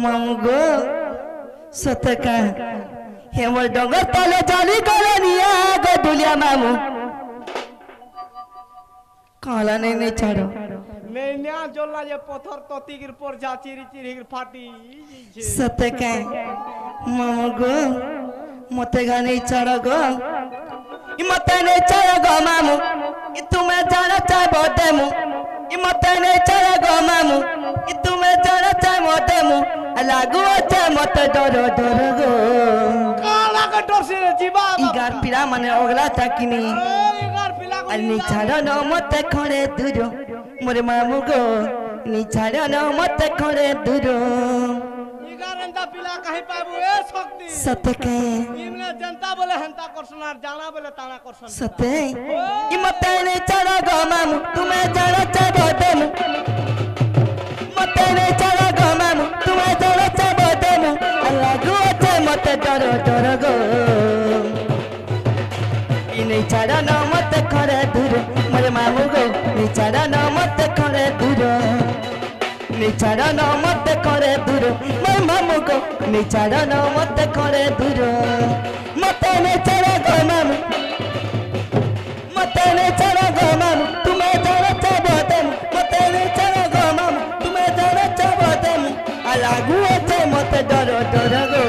মামুগো সতকা হেমর ডঙ্গর তলে জালি করে নিয়া গো দুলিয়া মামু কালা নেই ছাড়ো মেনিয়া জল্লা যে পথর ততিগির পর যা চিরি চিরি ফাটি সতকা মামুগো মতে গানে ছাড়ো গো মতে নেই ছাড়ো গো মামু তুমি জানা চাই বদেমু মতে নেই ছাড়ো গো মামু তুমি জানা চাই বদেমু লাগু আছে মতে ডর ডর গো কালা কা ডরছে জীবা ইগার পিলা মানে ওগলা তাকিনি ইগার পিলা কো নি ছাড়ো ন মতে খড়ে দূর মোরে মামু গো নি ছাড়ো ন মতে খড়ে দূর ইগার এন্তা পিলা কাহি পাবো এ শক্তি সতকে ইমনে জনতা বলে হেনতা করছন আর জানা বলে তানা করছন সতে মতে নেই ছাড়ো গো মামু তুমি জানা চাই বদেমু মতে নেই ছাড়ো গো মামু তুমি জানা চাই বদেমু লাগু আছে মতে ডর ডর গো নি ছাড়ো ন মতে খড়ে দূর মোরে মামু গো নি ছাড়ো ন মতে খড়ে দূর নি ছাড়ো ন মতে খড়ে দূর মোর মামু গো নি ছাড়ো ন মতে খড়ে দূর মতে নে ছাড়ো গো মামু মতে নে ছাড়ো গো মামু তুমি জানো চাবো দেমু মতে নে ছাড়ো গো মামু তুমি জানো চাবো দেমু লাগু আছে মতে ডর ডর গো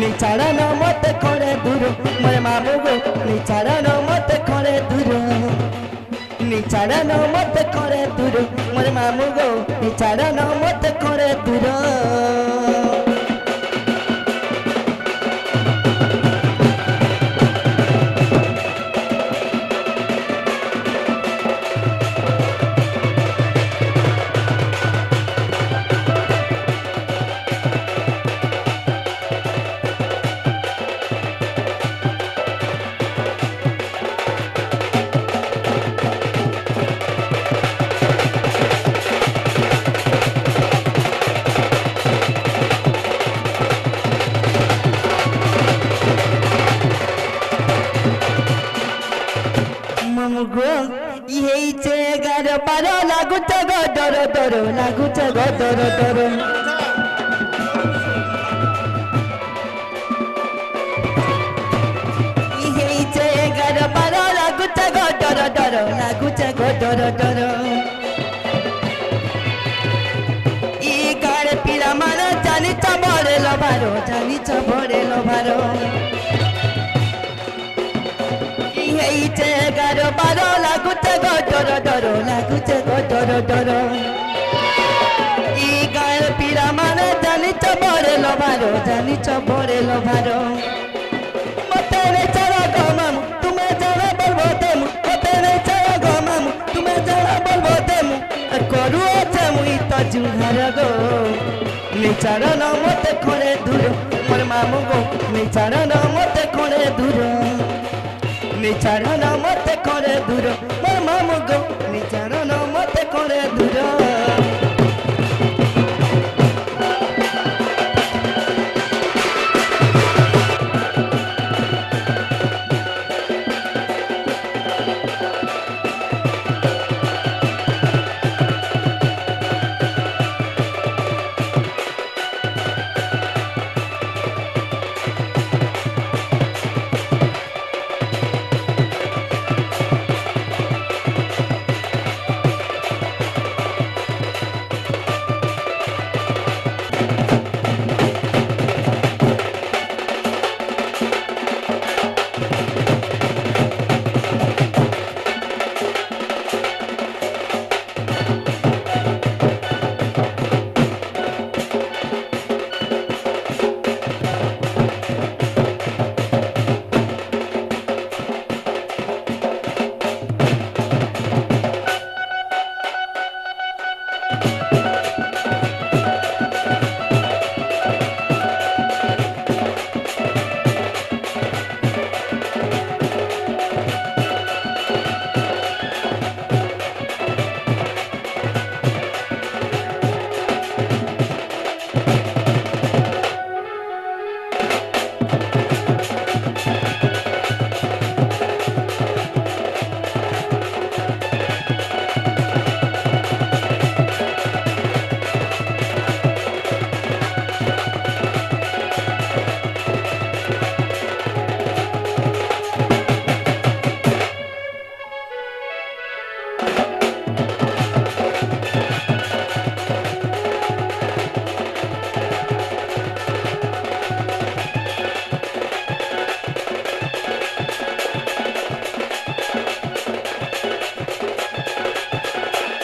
নি ছাড়ো ন মতে খড়ে দূর মোরে মামু গো নি ছাড়ো ন মতে খড়ে দূর নি ছাড়ো ন মতে খড়ে দূর মোরে মামু গো নি ছাড়ো ন মতে খড়ে দূর মামুগো ইহেইছে 11-12 লাগুছে গো ডর ডর লাগুছে গো ডর ডর ইহেইছে 11-12 লাগুছে গো ডর ডর লাগুছে গো ডর ডর ই গাড়ে পিরা মানে জানি চবরে লবারো জানি চবরে লবারো ইহেইছে 11-12 লাগুছে গো ডর ডর লাগুছে গো ডর ডর ই গায়ে পিরা মানে জানি চবরে লবারো জানি চবরে লবারো মতে রে ছাড়ো গো মামু তুমি জানা বলবো দেমু মতে রে ছাড়ো গো মামু তুমি জানা বলবো দেমু করু আছে মুই তো জুহার গো নি ছাড়ো ন মতে খড়ে দূর মোর মামু গো নি ছাড়ো ন মতে খড়ে দূর নি ছাড়ো ন মতে খড়ে দূর মোর মামু গো নি ছাড়ো ন মতে খড়ে দূর